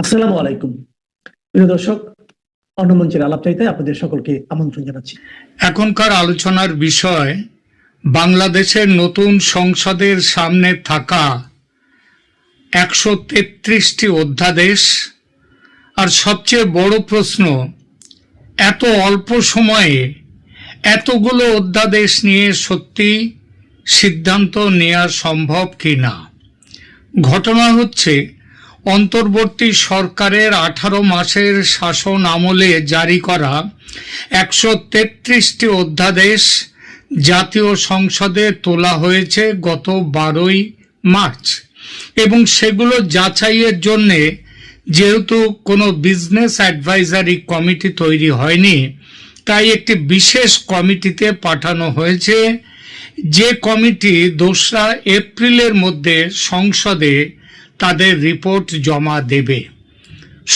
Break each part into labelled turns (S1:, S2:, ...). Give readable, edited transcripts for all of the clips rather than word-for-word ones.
S1: আসসালামু আলাইকুম প্রিয় দর্শক, অন্যমঞ্চের আলাপচারিতায় আপনাদের সকলকে আমন্ত্রণ জানাচ্ছি।
S2: এখনকার আলোচনার বিষয় বাংলাদেশের নতুন সংসদের সামনে থাকা 133টি অধ্যাদেশ। আর সবচেয়ে বড় প্রশ্ন, এত অল্প সময়ে এতগুলো অধ্যাদেশ নিয়ে সত্যি সিদ্ধান্ত নেওয়া সম্ভব কি না। ঘটনা হচ্ছে, অন্তর্বর্তী সরকারের 18 মাসের শাসন আমলে জারি করা 133টি অধ্যাদেশ জাতীয় সংসদে তোলা হয়েছে গত 12ই মার্চ, এবং সেগুলো যাচাইয়ের জন্যে যেহেতু কোনো বিজনেস অ্যাডভাইজারি কমিটি তৈরি হয়নি, তাই একটি বিশেষ কমিটিতে পাঠানো হয়েছে, যে কমিটি 2রা এপ্রিলের মধ্যে সংসদে তাদের রিপোর্ট জমা দেবে।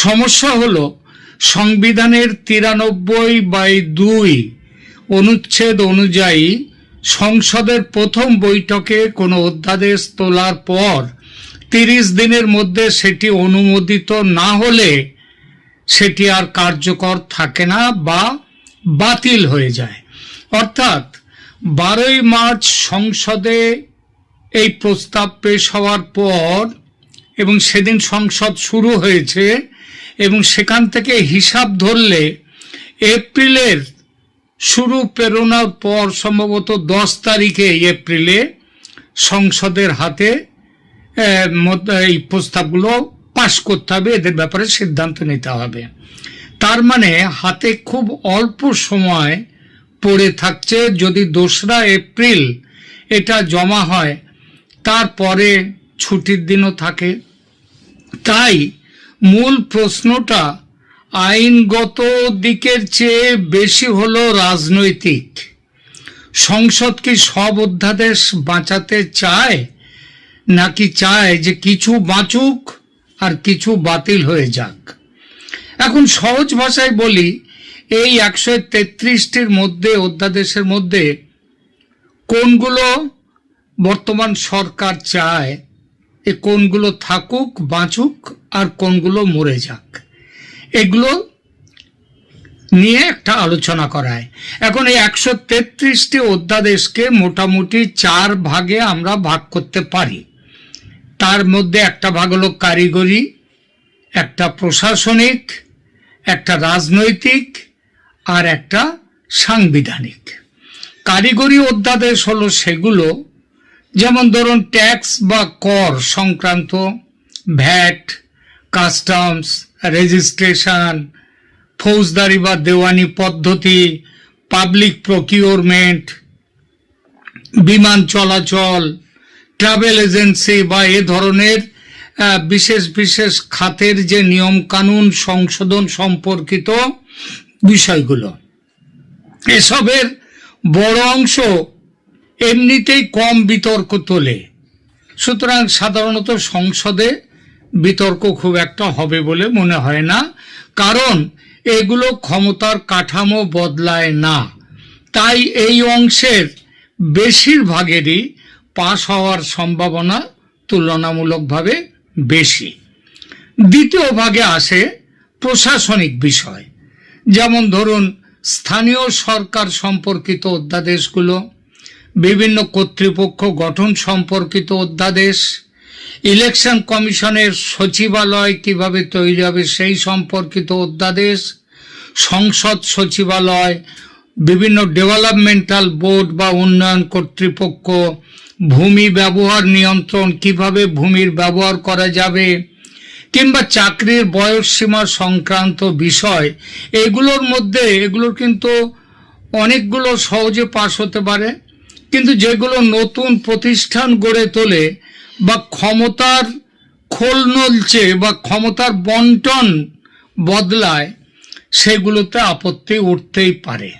S2: সমস্যা হলো, সংবিধানের 93/2 অনুচ্ছেদ অনুযায়ী সংসদের প্রথম বৈঠকে কোনো অধ্যাদেশ তোলার পর 30 দিনের মধ্যে সেটি অনুমোদিত না হলে সেটি আর কার্যকর থাকে না বা বাতিল হয়ে যায়। অর্থাৎ 12ই মার্চ সংসদে এই প্রস্তাব পেশ হওয়ার পর এবং সেদিন সংসদ শুরু হয়েছে, এবং সেখান থেকে হিসাব ধরলে এপ্রিলের শুরু পেরোনোর পর সম্ভবত 10 তারিখে এপ্রিলে সংসদের হাতে এই প্রস্তাবগুলো পাশ করতে হবে, এদের ব্যাপারে সিদ্ধান্ত নিতে হবে। তার মানে হাতে খুব অল্প সময় পড়ে থাকছে। যদি 2রা এপ্রিল এটা জমা হয়, তারপরে ছুটির দিনও থাকে। তাই মূল প্রশ্নটা আইনগত দিকের চেয়ে বেশি হলো রাজনৈতিক। সংসদ কি সব অধ্যাদেশ বাঁচাতে চায়, নাকি চায় যে কিছু বাঁচুক আর কিছু বাতিল হয়ে যাক? এখন সহজ ভাষায় বলি, এই 133টির মধ্যে অধ্যাদেশের মধ্যে কোনগুলো বর্তমান সরকার চায়, কোনগুলো থাকুক বাঁচুক আর কোনগুলো মরে যাক, এগুলো নিয়ে একটা আলোচনা করায়। এখন এই 133টি অধ্যাদেশকে মোটামুটি 4 ভাগে আমরা ভাগ করতে পারি। তার মধ্যে একটা ভাগ হলো কারিগরি, একটা প্রশাসনিক, একটা রাজনৈতিক আর একটা সাংবিধানিক। কারিগরি অধ্যাদেশ হলো সেগুলো, যেমন ধরুন ট্যাক্স বা কর সংক্রান্ত, ভ্যাট, কাস্টমস, রেজিস্ট্রেশন, ফৌজদারি বা দেওয়ানি পদ্ধতি, পাবলিক প্রকিউরমেন্ট, বিমান চলাচল, ট্রাভেল এজেন্সি বা এ ধরনের বিশেষ বিশেষ খাতের যে নিয়ম কানুন সংশোধন সম্পর্কিত বিষয়গুলো। এসবের বড় অংশ এমনিতেই কম বিতর্ক তোলে, সুতরাং সাধারণত সংসদে বিতর্ক খুব একটা হবে বলে মনে হয় না, কারণ এগুলো ক্ষমতার কাঠামো বদলায় না। তাই এই অংশের বেশিরভাগেরই পাশ হওয়ার সম্ভাবনা তুলনামূলকভাবে বেশি। দ্বিতীয় ভাগে আসে প্রশাসনিক বিষয়, যেমন ধরুন স্থানীয় সরকার সম্পর্কিত অধ্যাদেশগুলো, বিভিন্ন কর্তৃপক্ষ গঠন সম্পর্কিত অধ্যাদেশ, ইলেকশন কমিশনের সচিবালয় কিভাবে তৈরি হবে সেই সম্পর্কিত অধ্যাদেশ, সংসদ সচিবালয়, বিভিন্ন ডেভেলপমেন্টাল বোর্ড বা উন্নয়ন কর্তৃপক্ষ, ভূমি ব্যবহার নিয়ন্ত্রণ, কিভাবে ভূমির ব্যবহার করা যাবে, কিংবা চাকরির বয়সসীমা সংক্রান্ত বিষয়। এগুলোর কিন্তু অনেকগুলো সহজে পাশ হতে পারে, কিন্তু যেগুলো নতুন প্রতিষ্ঠান গড়ে তোলে বা ক্ষমতার খোল নলচে বা ক্ষমতার বন্টন বদলায়, সেগুলোতে আপত্তি উঠতেই পারে।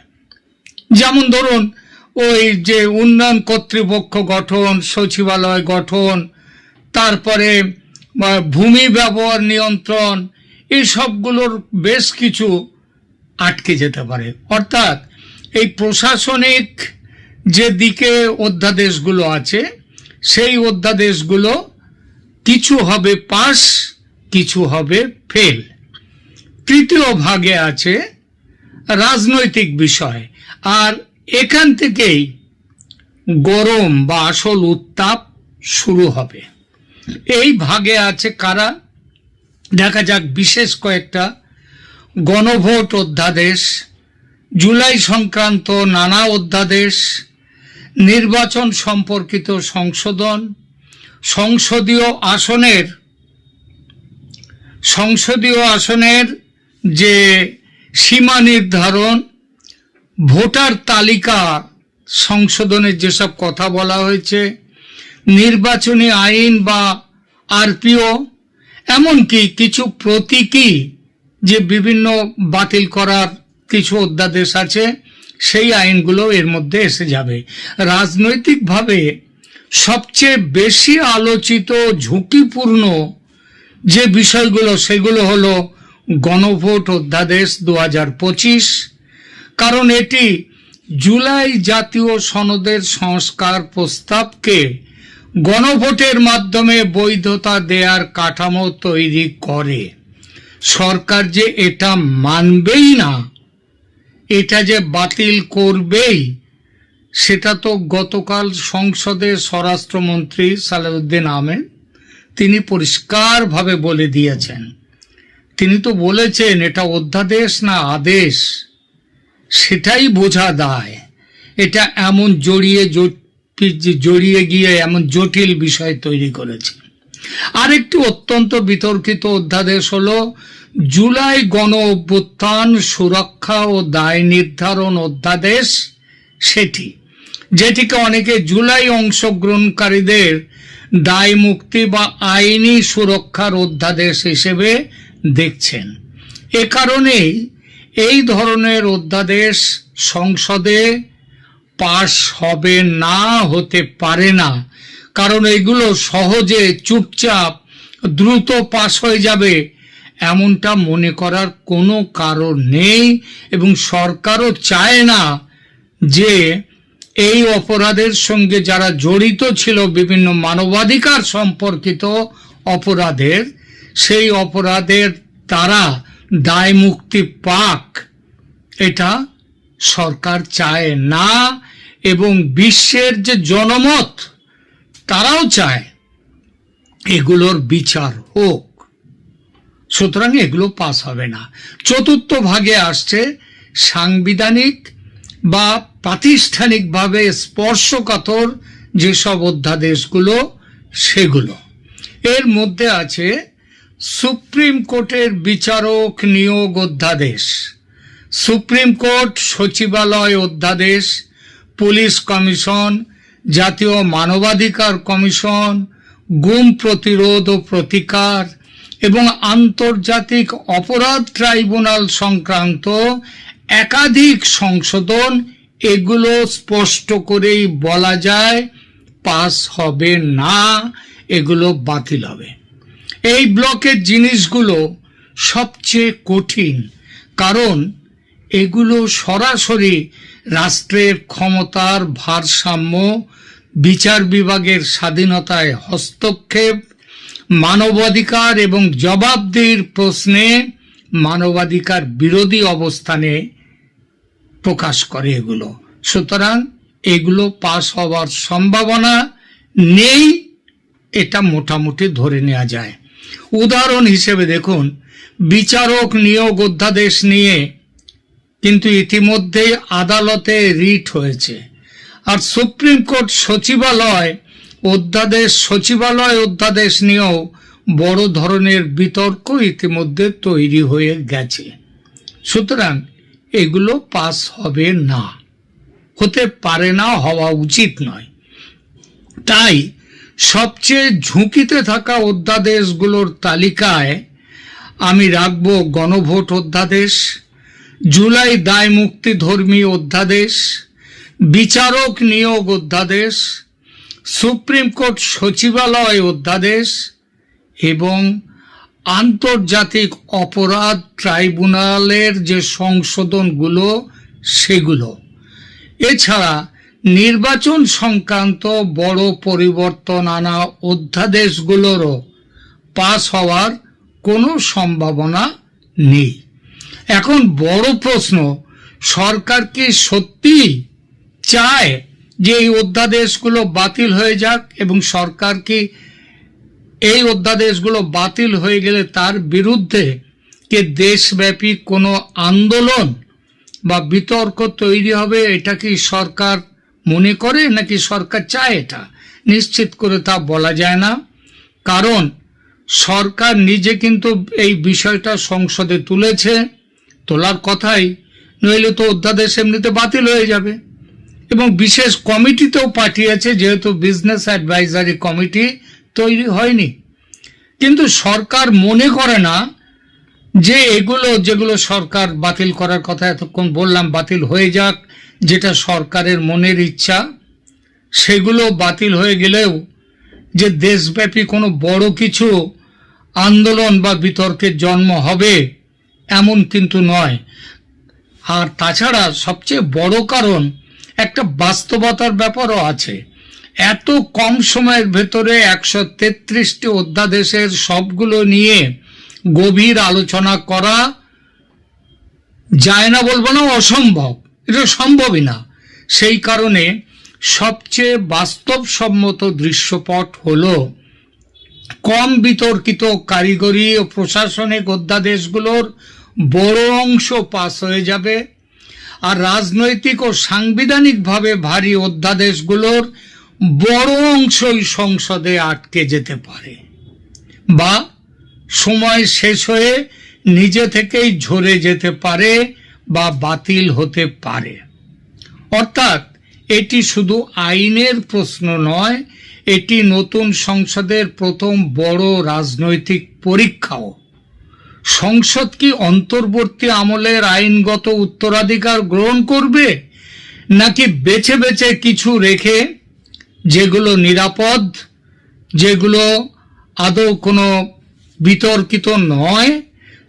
S2: যেমন ধরুন ওই যে উন্নয়ন কর্তৃপক্ষ গঠন, সচিবালয় গঠন, তারপরে ভূমি ব্যবহার নিয়ন্ত্রণ, এই সবগুলোর বেশ কিছু আটকে যেতে পারে। অর্থাৎ এই প্রশাসনিক যে দিকে অধ্যাদেশগুলো আছে, সেই অধ্যাদেশগুলো কিছু হবে পাস, কিছু হবে ফেল। তৃতীয় ভাগে আছে রাজনৈতিক বিষয়, আর এখান থেকেই গরম বা আসল উত্তাপ শুরু হবে। এই ভাগে আছে কারা, দেখা যাক বিশেষ কয়েকটা: গণভোট অধ্যাদেশ, জুলাই সংক্রান্ত নানা অধ্যাদেশ, নির্বাচন সম্পর্কিত সংশোধন, সংসদীয় আসনের যে সীমা নির্ধারণ, ভোটার তালিকা সংশোধনের যেসব কথা বলা হয়েছে, নির্বাচনী আইন বা আরপিও, এমনকি কিছু প্রতীকী যে বিভিন্ন বাতিল করার কিছু অধ্যাদেশ আছে, সেই আইনগুলো এর মধ্যে এসে যাবে। রাজনৈতিকভাবে সবচেয়ে বেশি আলোচিত ঝুঁকিপূর্ণ যে বিষয়গুলো, সেগুলো হলো গণভোট অধ্যাদেশ 2025, কারণ এটি জুলাই জাতীয় সনদের সংস্কার প্রস্তাবকে গণভোটের মাধ্যমে বৈধতা দেওয়ার কাঠামো তৈরি করে। সরকার যে এটা মানবেই না, এটা যে বাতিল করবেই, সেটা তো গতকাল সংসদে স্বরাষ্ট্রমন্ত্রী সালেউদ্দিন আহমেদ তিনি পরিষ্কারভাবে বলে দিয়েছেন। তিনি তো বলেছেন এটা অধ্যাদেশ না আদেশ, সেটাই বোঝা দায়। এটা এমন জড়িয়ে গিয়ে এমন জটিল বিষয় তৈরি করেছে। আরেকটি অত্যন্ত বিতর্কিত অধ্যাদেশ হলো জুলাই গণ অভ্যুত্থান সুরক্ষা ও দায় নির্ধারণ অধ্যাদেশ, যেটিকে অনেকে জুলাই অংশগ্রহণকারীদের দায় মুক্তি বা আইনি সুরক্ষার অধ্যাদেশ হিসেবে দেখছেন। এ কারণেই এই ধরনের অধ্যাদেশ সংসদে পাশ হবে না, হতে পারে না, কারণ এগুলো সহজে চুপচাপ দ্রুত পাশ হয়ে যাবে এমনটা মনে করার কোনো কারণ নেই, এবং সরকারও চায় না যে এই অপরাধের সঙ্গে যারা জড়িত ছিল, বিভিন্ন মানবাধিকার সম্পর্কিত অপরাধের, সেই অপরাধের তারা দায় মুক্তি পাক, এটা সরকার চায় না। এবং বিশ্বের যে জনমত, তারাও চায় এগুলোর বিচার হোক। সুতরাং এগুলো পাস হবে না। চতুর্থ ভাগে আসছে সাংবিধানিক বা প্রাতিষ্ঠানিকভাবে স্পর্শকাতর যেসব অধ্যাদেশগুলো, সেগুলো। এর মধ্যে আছে সুপ্রিম কোর্টের বিচারক নিয়োগ অধ্যাদেশ, সুপ্রিম কোর্ট সচিবালয় অধ্যাদেশ, পুলিশ কমিশন, জাতীয় মানবাধিকার কমিশন, গুম প্রতিরোধ ও প্রতিকার এবং আন্তর্জাতিক অপরাধ ট্রাইব্যুনাল সংক্রান্ত একাধিক সংশোধন। এগুলো স্পষ্ট করেই বলা যায় পাস হবে না, এগুলো বাতিল হবে। এই ব্লকের জিনিসগুলো সবচেয়ে কঠিন, কারণ এগুলো সরাসরি রাষ্ট্রের ক্ষমতার ভারসাম্য, বিচার বিভাগের স্বাধীনতায় হস্তক্ষেপ, মানবাধিকার এবং জবাবদিহির প্রশ্নে মানবাধিকার বিরোধী অবস্থানে প্রকাশ করে এগুলো। সুতরাং এগুলো পাস হওয়ার সম্ভাবনা নেই, এটা মোটামুটি ধরে নেওয়া যায়। উদাহরণ হিসেবে দেখুন, বিচারক নিয়োগ অধ্যাদেশ নিয়ে কিন্তু ইতিমধ্যেই আদালতে রিট হয়েছে, আর সুপ্রিম কোর্ট সচিবালয় অধ্যাদেশ নিয়েও বড় ধরনের বিতর্ক ইতিমধ্যে তৈরি হয়ে গেছে। সুতরাং এগুলো পাস হবে না, হতে পারে না, হওয়া উচিত নয়। তাই সবচেয়ে ঝুঁকিতে থাকা অধ্যাদেশগুলোর তালিকায় আমি রাখব গণভোট অধ্যাদেশ, জুলাই দায় মুক্তি ধর্মী অধ্যাদেশ, বিচারক নিয়োগ অধ্যাদেশ, সুপ্রিম কোর্ট সচিবালয় অধ্যাদেশ এবং আন্তর্জাতিক অপরাধ ট্রাইব্যুনালের যে সংশোধনগুলো, সেগুলো। এছাড়া নির্বাচন সংক্রান্ত বড় পরিবর্তন আনা অধ্যাদেশগুলোরও পাস হওয়ার কোনো সম্ভাবনা নেই। এখন বড় প্রশ্ন, সরকার কি সত্যি চায় যে এই অধ্যাদেশগুলো বাতিল হয়ে যাক, এবং সরকার কি এই অধ্যাদেশগুলো বাতিল হয়ে গেলে তার বিরুদ্ধে কে দেশব্যাপী কোনো আন্দোলন বা বিতর্ক তৈরি হবে? এটা কি সরকার মনে করে, নাকি সরকার চায়? এটা নিশ্চিত করে তা বলা যায় না, কারণ সরকার নিজে কিন্তু এই বিষয়টা সংসদে তুলেছে, তোলার কথাই, নইলে তো অধ্যাদেশ এমনিতে বাতিল হয়ে যাবে। এবং বিশেষ কমিটিতেও পাঠিয়েছে, যেহেতু বিজনেস অ্যাডভাইজারি কমিটি তৈরি হয়নি। কিন্তু সরকার মনে করে না যে এগুলো, যেগুলো সরকার বাতিল করার কথা এতক্ষণ বললাম, বাতিল হয়ে যাক, যেটা সরকারের মনের ইচ্ছা, সেগুলো বাতিল হয়ে গেলেও যে দেশব্যাপী কোনো বড় কিছু আন্দোলন বা বিতর্কের জন্ম হবে এমন কিন্তু নয়। আর তাছাড়া সবচেয়ে বড় কারণ, একটা বাস্তবতার ব্যাপারও আছে। এত কম সময়ের ভেতরে 133টি অধ্যাদেশের সবগুলো নিয়ে গভীর আলোচনা করা যায় না, বলবো না অসম্ভব, এটা সম্ভবই না। সেই কারণে সবচেয়ে বাস্তবসম্মত দৃশ্যপট হলো কম বিতর্কিত কারিগরি ও প্রশাসনিক অধ্যাদেশগুলোর বড় অংশ পাস হয়ে যাবে, আর রাজনৈতিক ও সাংবিধানিকভাবে ভারী অধ্যাদেশগুলোর বড় অংশই সংসদে আটকে যেতে পারে, বা সময় শেষ হয়ে নিজে থেকেই ঝরে যেতে পারে বা বাতিল হতে পারে। অর্থাৎ এটি শুধু আইনের প্রশ্ন নয়, এটি নতুন সংসদের প্রথম বড় রাজনৈতিক পরীক্ষাও। সংসদ কি অন্তর্বর্তী আমলের আইনগত উত্তরাধিকার গ্রহণ করবে, নাকি বেছে বেছে কিছু রেখে, যেগুলো নিরাপদ, যেগুলো আদৌ কোনো বিতর্কিত নয়,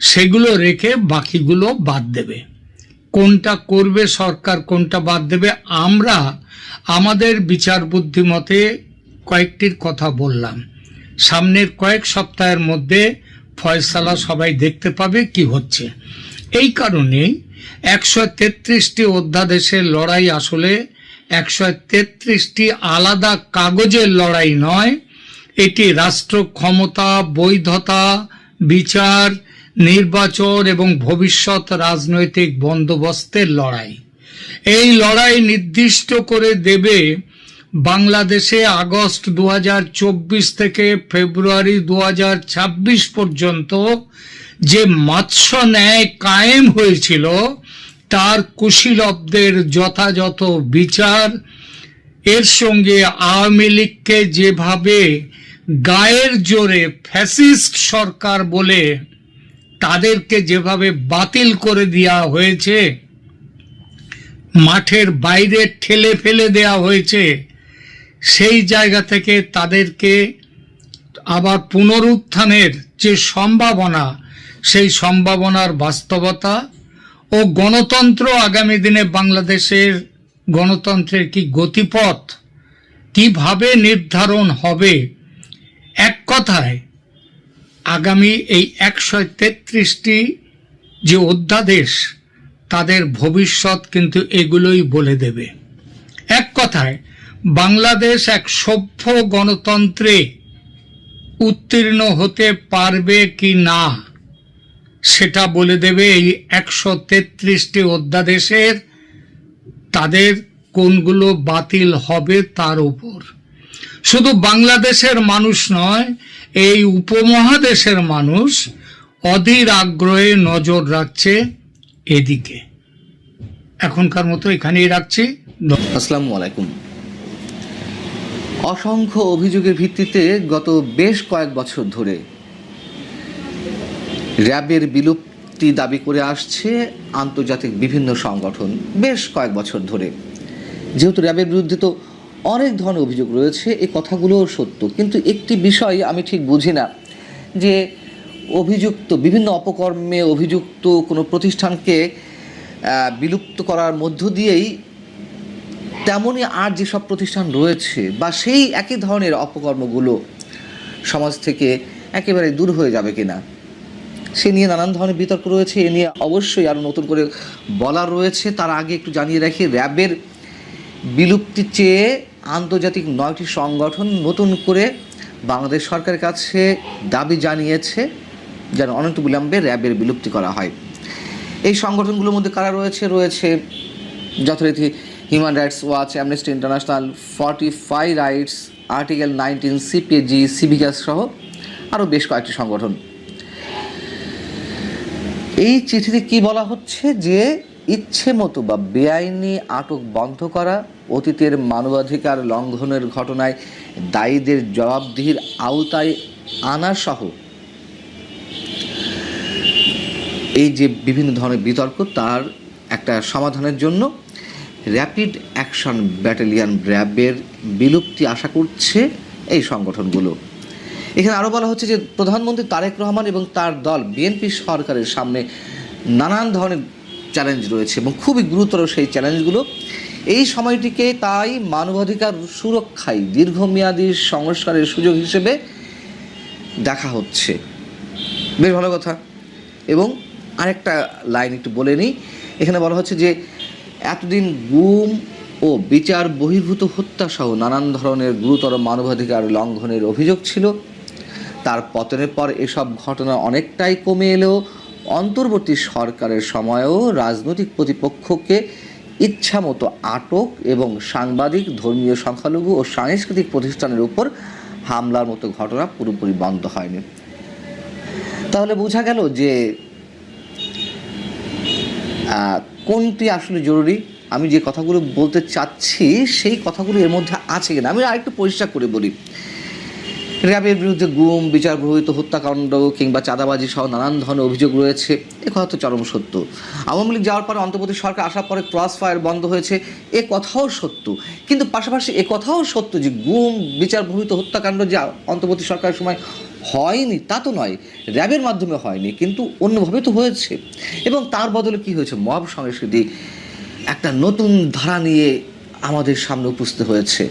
S2: সেগুলো রেখে বাকিগুলো বাদ দেবে? কোনটা করবে সরকার, কোনটা বাদ দেবে? আমরা আমাদের বিচার বুদ্ধিমতে কয়েকটির কথা বললাম। সামনের কয়েক সপ্তাহের মধ্যে ফয়সালা সবাই দেখতে পাবে কি হচ্ছে। এই কারণেই 133টি অধ্যাদেশের লড়াই আসলে 133টি আলাদা কাগজের লড়াই নয়, এটি রাষ্ট্র ক্ষমতা, বৈধতা, বিচার, নির্বাচন এবং ভবিষ্যৎ রাজনৈতিক বন্দোবস্তের লড়াই। এই লড়াই নির্দিষ্ট করে দেবে বাংলাদেশে আগস্ট 2024 থেকে ফেব্রুয়ারি 2026 পর্যন্ত যে মৎস্য ন্যায় কায়েম হয়েছিল তার কুশীলবদের যথাযথ বিচার। এর সঙ্গে আওয়ামী লীগকে যেভাবে গায়ের জোরে ফ্যাসিস্ট সরকার বলে তাদেরকে যেভাবে বাতিল করে দেওয়া হয়েছে, মাঠের বাইরে ঠেলে ফেলে দেওয়া হয়েছে, সেই জায়গা থেকে তাদেরকে আবার পুনরুত্থানের যে সম্ভাবনা, সেই সম্ভাবনার বাস্তবতা ও গণতন্ত্র, আগামী দিনে বাংলাদেশের গণতন্ত্রের কি গতিপথ কিভাবে নির্ধারণ হবে, এক কথায় আগামী এই 133টি যে অধ্যাদেশ, তাদের ভবিষ্যৎ কিন্তু এগুলোই বলে দেবে। এক কথায় বাংলাদেশ এক সভ্য গণতন্ত্রে উত্তীর্ণ হতে পারবে কি না, সেটা বলে দেবে এই 133টি অধ্যাদেশের তাদের কোনগুলো বাতিল হবে তার উপর। শুধু বাংলাদেশের মানুষ নয়, এই উপমহাদেশের মানুষ অধীর আগ্রহে নজর রাখছে এদিকে। এখনকার মতো এখানেই রাখছি।
S3: আসসালামু আলাইকুম। অসংখ্য অভিযোগের ভিত্তিতে গত বেশ কয়েক বছর ধরে র্যাবের বিলুপ্তি দাবি করে আসছে আন্তর্জাতিক বিভিন্ন সংগঠন বেশ কয়েক বছর ধরে। যেহেতু র্যাবের বিরুদ্ধে তো অনেক ধরনের অভিযোগ রয়েছে, এই কথাগুলোও সত্য, কিন্তু একটি বিষয় আমি ঠিক বুঝি না যে অভিযুক্ত বিভিন্ন অপকর্মে অভিযুক্ত কোনো প্রতিষ্ঠানকে বিলুপ্ত করার মধ্য দিয়েই তেমনই আর যেসব প্রতিষ্ঠান রয়েছে বা সেই একই ধরনের অপকর্মগুলো সমাজ থেকে একেবারে দূর হয়ে যাবে কিনা, সে নিয়ে নানান ধরনের বিতর্ক রয়েছে। এ নিয়ে অবশ্যই আরও নতুন করে বলার রয়েছে। তার আগে একটু জানিয়ে রাখি, র্যাবের বিলুপ্তি চেয়ে আন্তর্জাতিক 9টি সংগঠন নতুন করে বাংলাদেশ সরকারের কাছে দাবি জানিয়েছে যেন অনন্তবিলম্বে র্যাবের বিলুপ্তি করা হয়। এই সংগঠনগুলোর মধ্যে কারা রয়েছে যথারীতি Human Rights Watch, Amnesty International, 45 Rights, Article 19, CPJ, সিভিকাস সহ আরও বেশ কয়েকটি সংগঠন। এই চিঠিতে কি বলা হচ্ছে যে ইচ্ছে মতো বা বেআইনি আটক বন্ধ করা, অতীতের মানবাধিকার লঙ্ঘনের ঘটনায় দায়ীদের জবাবদিহির আওতায় আনা সহ এই যে বিভিন্ন ধরনের বিতর্ক, তার একটা সমাধানের জন্য র্যাপিড অ্যাকশন ব্যাটালিয়ন র্যাবের বিলুপ্তি আশা করছে এই সংগঠনগুলো। এখানে আরও বলা হচ্ছে যে প্রধানমন্ত্রী তারেক রহমান এবং তার দল বিএনপি সরকারের সামনে নানান ধরনের চ্যালেঞ্জ রয়েছে এবং খুবই গুরুতর সেই চ্যালেঞ্জগুলো। এই সময়টিকে তাই মানবাধিকার সুরক্ষায় দীর্ঘমেয়াদী সংস্কারের সুযোগ হিসেবে দেখা হচ্ছে। বেশ ভালো কথা। এবং আরেকটা লাইন একটু বলে নিই, এখানে বলা হচ্ছে যে এতদিন গুম ও বিচার বহির্ভূত হত্যা সহ নানান ধরনের গুরুতর মানবাধিকার লঙ্ঘনের অভিযোগ ছিল। তার পতনের পর এসব ঘটনা অনেকটাই কমে এলেও অন্তর্বর্তী সরকারের সময়েও রাজনৈতিক প্রতিপক্ষকে ইচ্ছামতো আটক এবং সাংবাদিক, ধর্মীয় সংখ্যালঘু ও সাংস্কৃতিক প্রতিষ্ঠানের উপর হামলার মতো ঘটনা পুরোপুরি বন্ধ হয়নি। তাহলে বোঝা গেল যে কোনটি আসলে জরুরি। আমি যে কথাগুলো বলতে চাচ্ছি সেই কথাগুলো এর মধ্যে আছে কিনা আমি আরেকটু পরিষ্কার করে বলি। র্যাবের বিরুদ্ধে গুম, বিচার বহির্ভূত হত্যাকাণ্ড কিংবা চাঁদাবাজি সহ নানান ধরনের অভিযোগ রয়েছে, এ কথা তো চরম সত্য। আওয়ামী লীগ যাওয়ার পরে অন্তর্বর্তী সরকার আসার পরে ক্রস ফায়ার বন্ধ হয়েছে, এ কথাও সত্য। কিন্তু পাশাপাশি এ কথাও সত্য যে গুম, বিচার বহির্ভূত হত্যাকাণ্ড যে অন্তর্বর্তী সরকারের সময় হয়নি তা তো নয়, র্যাবের মাধ্যমে হয়নি, কিন্তু অন্যভাবে তো হয়েছে। এবং তার বদলে কি হয়েছে, মব সংস্কৃতি একটা নতুন ধারা নিয়ে আমাদের সামনে উপস্থিত হয়েছে।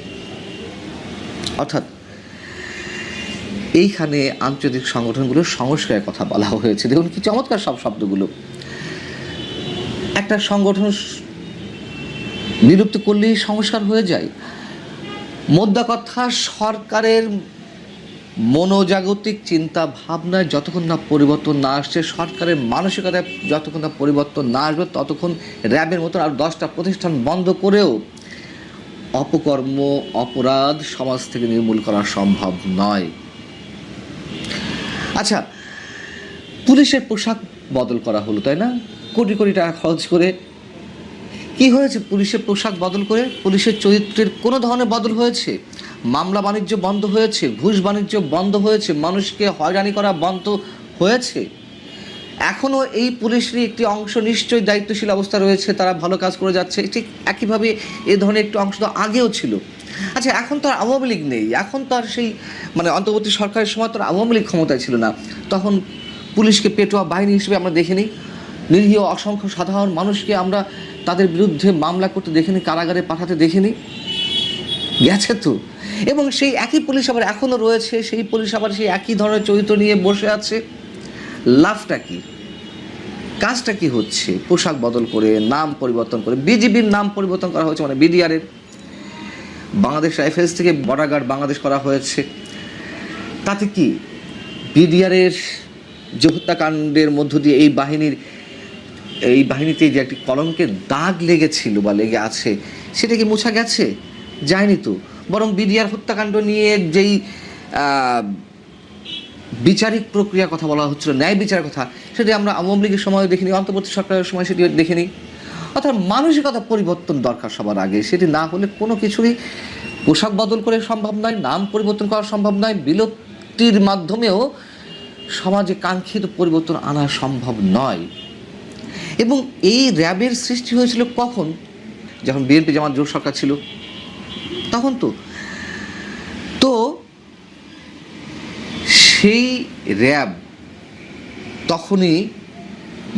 S3: অর্থাৎ এইখানে আন্তর্জাতিক সংগঠনগুলোর সংস্কারের কথা বলা হয়েছে। দেখুন কি চমৎকার সব শব্দগুলো। একটা সংগঠন বিলুপ্ত করলেই সংস্কার হয়ে যায়। মোদ্দা কথা, সরকারের মনোজাগতিক চিন্তা ভাবনায় যতক্ষণ না পরিবর্তন না আসছে, সরকারের মানসিকতায় যতক্ষণ না পরিবর্তন না আসবে, ততক্ষণ র্যাবের মতো আর 10টা প্রতিষ্ঠান বন্ধ করেও অপকর্ম, অপরাধ সমাজ থেকে নির্মূল করা সম্ভব নয়। আচ্ছা, পুলিশের পোশাক বদল করা হলো, তাই না? কোটি কোটি টাকা খরচ করে। কি হয়েছে পুলিশের পোশাক বদল করে? পুলিশের চরিত্রের কোনো ধরনের বদল হয়েছে? মামলা বাণিজ্য বন্ধ হয়েছে, ঘুষ বাণিজ্য বন্ধ হয়েছে, মানুষকে হয়রানি করা বন্ধ হয়েছে। এখনও এই পুলিশেরই একটি অংশ নিশ্চয়ই দায়িত্বশীল অবস্থা রয়েছে, তারা ভালো কাজ করে যাচ্ছে। ঠিক একইভাবে এ ধরনের একটু অংশ তো আগেও ছিল। আচ্ছা, এখন তো আর আওয়ামী লীগ নেই, এখন তো আর সেই অন্তর্বর্তী সরকারের সময় তো আওয়ামী লীগ ক্ষমতায় ছিল না, তখন পুলিশকে পেটোয়া বাহিনী হিসেবে আমরা দেখিনি। নিরীহ অসংখ্য সাধারণ মানুষকে আমরা তাদের বিরুদ্ধে মামলা করতে দেখিনি, কারাগারে পাঠাতে দেখিনি, গেছে তো। এবং সেই একই পুলিশ আবার এখনও রয়েছে, সেই পুলিশ আবার সেই একই ধরনের চরিত্র নিয়ে বসে আছে। লাভটা কি, কাজটা কি হচ্ছে? পোশাক বদল করে, নাম পরিবর্তন করে, বিজিবির নাম পরিবর্তন করা হয়েছে, বিডিআরের, বাংলাদেশ রাইফেলস থেকে বর্ডার গার্ড বাংলাদেশ করা হয়েছে। তাতে কি বিডিআরের যে হত্যাকাণ্ডের মধ্য দিয়ে এই বাহিনীতে যে একটি কলঙ্কের দাগ লেগেছিল বা লেগে আছে, সেটা কি মোছা গেছে? যায়নি তো। বরং বিডিআর হত্যাকাণ্ড নিয়ে যেই বিচারিক প্রক্রিয়ার কথা বলা হচ্ছিল, ন্যায় বিচারের কথা, সেটি আমরা আওয়ামী লীগের সময় দেখিনি, অন্তর্বর্তী সরকারের সময় সেটি দেখিনি। অর্থাৎ মানসিকতা পরিবর্তন দরকার সবার আগে। সেটি না হলে কোনো কিছুরই পোশাক বদল করে সম্ভব নয়, নাম পরিবর্তন করা সম্ভব নয়, বিলুপ্তির মাধ্যমেও সমাজে কাঙ্ক্ষিত পরিবর্তন আনা সম্ভব নয়। এবং এই র্যাবের সৃষ্টি হয়েছিল কখন? যখন বিএনপি জামাত জোট সরকার ছিল, তখন তো সেই র্যাব তখনই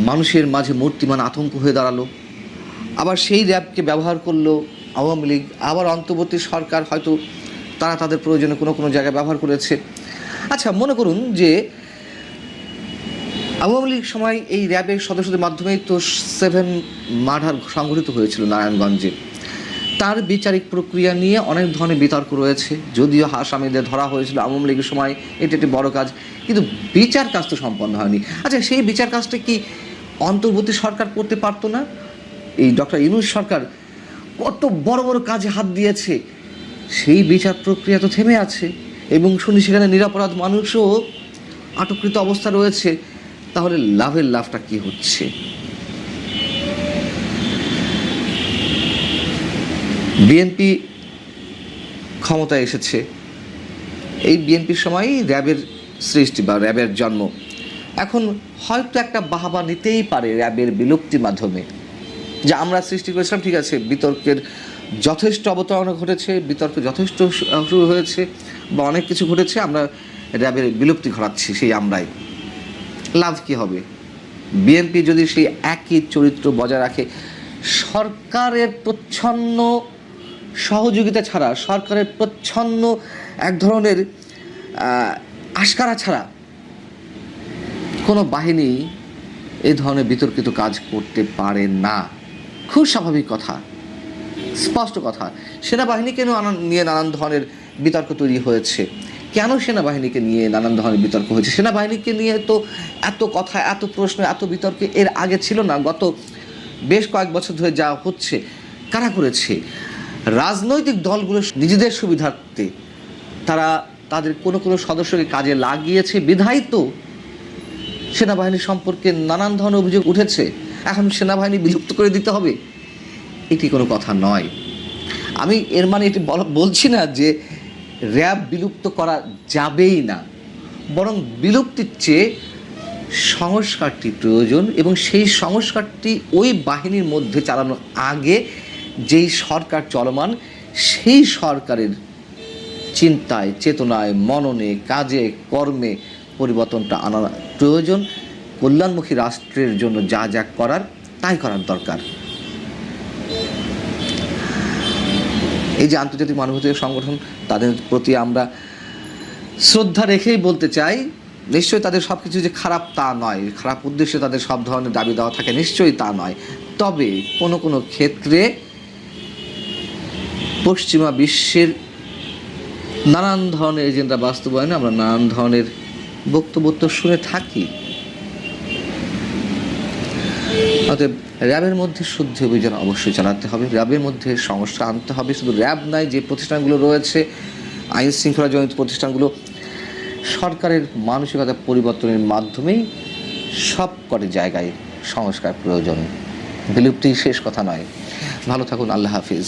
S3: মানুষের মাঝে মূর্তিমান আতঙ্ক হয়ে দাঁড়ালো। আবার সেই র্যাবকে ব্যবহার করলো আওয়ামী লীগ, আবার অন্তর্বর্তী সরকার হয়তো তারা তাদের প্রয়োজনে কোনো কোনো জায়গায় ব্যবহার করেছে। আচ্ছা, মনে করুন যে আওয়ামী লীগ সময় এই র্যাবের সদস্যদের মাধ্যমেই তো 7 মার্ডার সংঘটিত হয়েছিল নারায়ণগঞ্জে। তার বিচারিক প্রক্রিয়া নিয়ে অনেক ধরনের বিতর্ক রয়েছে। যদিও আসামিদের ধরা হয়েছিল আওয়ামী লীগের সময়, এটা একটি বড় কাজ, কিন্তু বিচার কাজ তো সম্পন্ন হয়নি। আচ্ছা, সেই বিচার কাজটা কি অন্তর্বর্তী সরকার করতে পারতো না? এই ডক্টর ইউনূস সরকার কত বড় বড় কাজে হাত দিয়েছে, সেই বিচার প্রক্রিয়া তো থেমে আছে এবং শুনি সেখানে নিরপরাধ মানুষও আটককৃত অবস্থা রয়েছে। তাহলে লাভের লাভটা কি হচ্ছে? বিএনপি ক্ষমতায় এসেছে, এই বিএনপির সময়ই র্যাবের সৃষ্টি বা র্যাবের জন্ম। এখন হয়তো একটা বাহাবা নিতেই পারে র্যাবের বিলুপ্তির মাধ্যমে, যে আমরা সৃষ্টি করেছিলাম, ঠিক আছে, বিতর্কের যথেষ্ট অবতারণা ঘটেছে, বিতর্ক যথেষ্ট শুরু হয়েছে বা অনেক কিছু ঘটেছে, আমরা র্যাবের বিলুপ্তি ঘটাচ্ছি, সেই আমরাই। লাভ কি হবে? বিএনপি যদি সেই একই চরিত্র বজায় রাখে, সরকারের প্রচ্ছন্ন সহযোগিতা ছাড়া, সরকারের প্রচ্ছন্ন এক ধরনের আশকারা ছাড়া কোনো বাহিনী এই ধরনের বিতর্কিত কাজ করতে পারে না। খুব স্বাভাবিক কথা, স্পষ্ট কথা। সেনাবাহিনীকে নিয়ে নানান ধরনের বিতর্ক তৈরি হয়েছে। কেন সেনাবাহিনীকে নিয়ে নানান ধরনের বিতর্ক হয়েছে? সেনাবাহিনীকে নিয়ে তো এত কথা, এত প্রশ্ন, এত বিতর্ক এর আগে ছিল না। গত বেশ কয়েক বছর ধরে যা হচ্ছে, কারা করেছে? রাজনৈতিক দলগুলো নিজেদের সুবিধার্থে তারা তাদের কোনো কোনো সদস্যকে কাজে লাগিয়েছে বিধায় তো সেনাবাহিনী সম্পর্কে নানান ধরনের অভিযোগ উঠেছে। এখন সেনাবাহিনী বিলুপ্ত করে দিতে হবে, এটি কোনো কথা নয়। আমি এর মানে এটি বলছি না যে র্যাব বিলুপ্ত করা যাবেই না, বরং বিলুপ্তির চেয়ে সংস্কারটি প্রয়োজন এবং সেই সংস্কারটি ওই বাহিনীর মধ্যে চালানোর আগে যেই সরকার চলমান, সেই সরকারের চিন্তায়, চেতনায়, মননে, কাজে, কর্মে পরিবর্তনটা আনা প্রয়োজন। কল্যাণমুখী রাষ্ট্রের জন্য যা যা করার তাই করার দরকার। এই যে আন্তর্জাতিক মানবাধিকার সংগঠন, তাদের প্রতি আমরা শ্রদ্ধা রেখেই বলতে চাই, নিশ্চয়ই তাদের সব কিছু যে খারাপ তা নয়, খারাপ উদ্দেশ্যে তাদের সব ধরনের দাবি দেওয়া থাকে, নিশ্চয়ই তা নয়। তবে কোনো কোনো ক্ষেত্রে পশ্চিমা বিশ্বের নানান ধরনের এজেন্ডা বাস্তবায়নে আমরা নানান ধরনের বক্তব্য তো শুনে থাকি। অতএব র্যাবের মধ্যে শুদ্ধি অভিযান অবশ্যই চালাতে হবে, র্যাবের মধ্যে সংস্কার আনতে হবে। শুধু র্যাব নয়, যে প্রতিষ্ঠানগুলো রয়েছে, আইন শৃঙ্খলা জনিত প্রতিষ্ঠানগুলো, সরকারের মানসিকতা পরিবর্তনের মাধ্যমেই সব কটি জায়গায় সংস্কার প্রয়োজন। বিলুপ্তি শেষ কথা নয়। ভালো থাকুন, আল্লাহ হাফিজ।